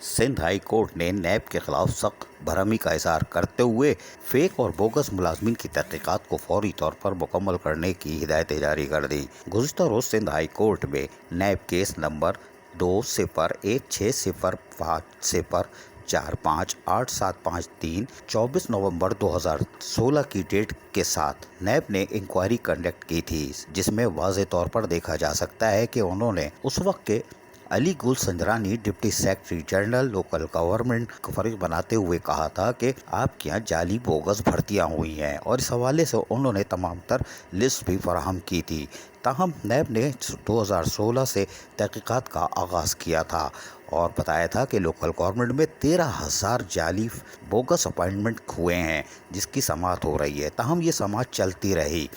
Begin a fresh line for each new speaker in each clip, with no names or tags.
Sindh high court ने नैब के खिलाफ सख्त बरहमी का इजहार करते हुए फेक और बोगस मुलाजमीन की तहकीकात को फौरी तौर पर मुकम्मल करने की हिदायतें जारी कर दी। गुज़िश्ता रोज सिंध हाई कोर्ट में नैब केस नंबर 201650458753 24 नवंबर 2016 की डेट के साथ नैब ने इंक्वायरी कंडक्ट की थी, जिसमें वाज़े तौर पर देखा जा सकता है कि उन्होंने उस वक्त के अली गुल Sanjrani deputy secretary general local government को फर्ज बनाते हुए कहा था कि आपके यहाँ जाली बोगस भर्तियाँ हुई हैं, और इस हवाले से उन्होंने तमाम तर लिस्ट भी फराहम की थी। ताहम नैब ने 2016 से तहकीकात का आगाज़ किया था और बताया था कि लोकल गवर्नमेंट में 13,000 जाली बोगस अपॉइंटमेंट हुए हैं, जिसकी समाअत हो रही है। ताहम ये समाअत चलती रही,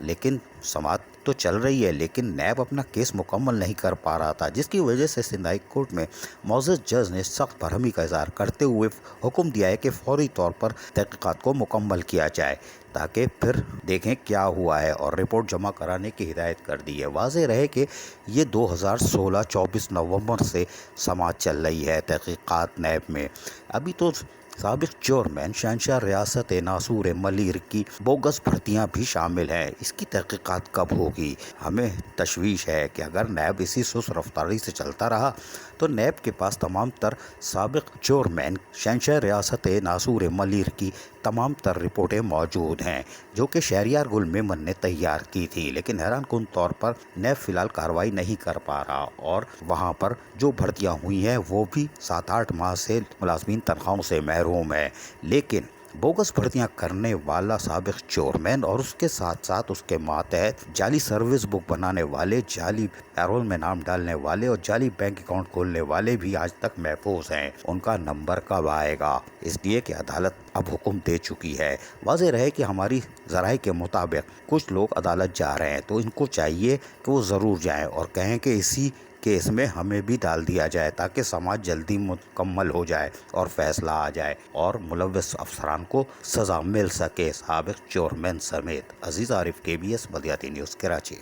लेकिन समाअत तो चल रही है, लेकिन नैब अपना केस मुकम्मल नहीं कर पा रहा था, जिसकी वजह से सिंध हाई कोर्ट में मौजूद जज ने सख्त बरहमी का इजहार करते हुए हुक्म दिया है कि फौरी तौर पर तहकीकात को मुकम्मल किया जाए, ताकि फिर देखें क्या हुआ है, और रिपोर्ट जमा कराने की हिदायत कर दी है। वाज़ेह रहे कि ये 2016 24 नवंबर से समाअत चल रही है तहकीकात नैब में। अभी तो साबिक चेयरमैन शहंशाह रियासत नासूर मलिर की बोगस भर्तियां भी शामिल हैं। इसकी तहकीकात कब होगी? हमें तशवीश है कि अगर नैब इसी सुस्त रफ्तारी से चलता रहा तो नैब के पास तमाम तर साबिक चेयरमैन शहंशाह रियासत नासूर मलिर की तमाम तर रिपोर्टें मौजूद हैं, जो कि शहरियार गुल मेमन ने तैयार की थी, लेकिन हैरान कुन तौर पर नैब फ़िलहाल कार्रवाई नहीं कर पा रहा, और वहाँ पर जो भर्तियाँ हुई हैं वो भी 7-8 माह से मुलाजमीन तनख्वाहों से महरूम है। लेकिन बोगस भर्तियां करने वाला साबिक चेयरमैन और उसके साथ साथ उसके मातहत जाली सर्विस बुक बनाने वाले, जाली पैरोल में नाम डालने वाले और जाली बैंक अकाउंट खोलने वाले भी आज तक महफूज हैं। उनका नंबर कब आएगा? इसलिए कि अदालत अब हुक्म दे चुकी है। वाज़ेह रहे कि हमारी ज़राए के मुताबिक कुछ लोग अदालत जा रहे हैं, तो इनको चाहिए कि वो ज़रूर जाएं और कहें कि इसी केस में हमें भी डाल दिया जाए, ताकि समाज जल्दी मुकम्मल हो जाए और फैसला आ जाए और मुलव्वस अफसरान को सज़ा मिल सके, साबिक चेयरमैन समेत। अजीज़ आरिफ, KBS बल्दियाती न्यूज़, कराची।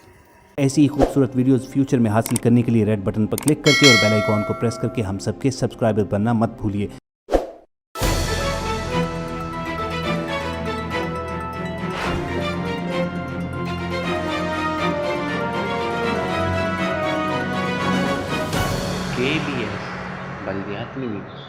ऐसी ही खूबसूरत वीडियोस फ्यूचर में हासिल करने के लिए रेड बटन पर क्लिक करके और बेल आइकॉन को प्रेस करके हम सबके सब्सक्राइबर बनना मत भूलिए।
KBS बल्दियाती न्यूज़।